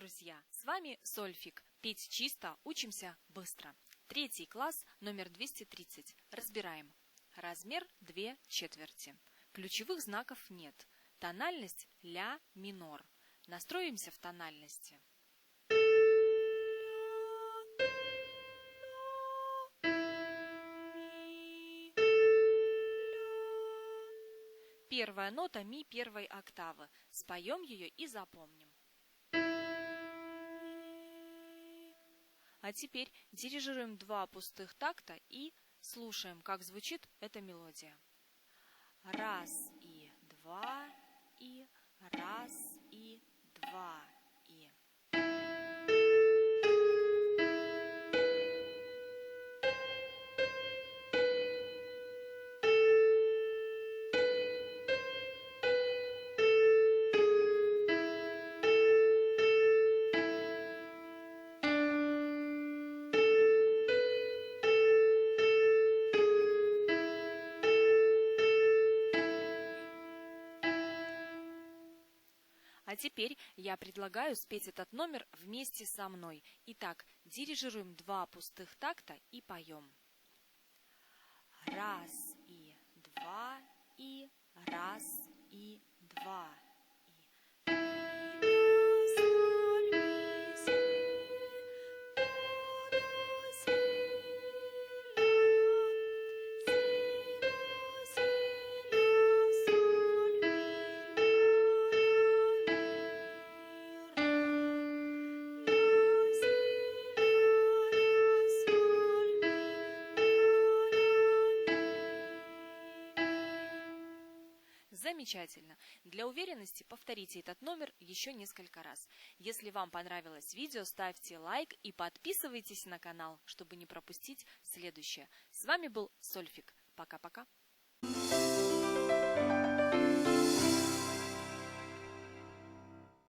друзья! С вами Сольфик. Петь чисто, учимся быстро. 3 класс, номер 230. Разбираем. Размер 2/4. Ключевых знаков нет. Тональность ля минор. Настроимся в тональности. Первая нота ми первой октавы. Споем ее и запомним. А теперь дирижируем 2 пустых такта и слушаем, как звучит эта мелодия. Раз и два и раз и два и. А теперь я предлагаю спеть этот номер вместе со мной. Итак, дирижируем 2 пустых такта и поем. Раз и два и раз и два и. Замечательно! Для уверенности повторите этот номер еще несколько раз. Если вам понравилось видео, ставьте лайк и подписывайтесь на канал, чтобы не пропустить следующее. С вами был Сольфик. Пока-пока!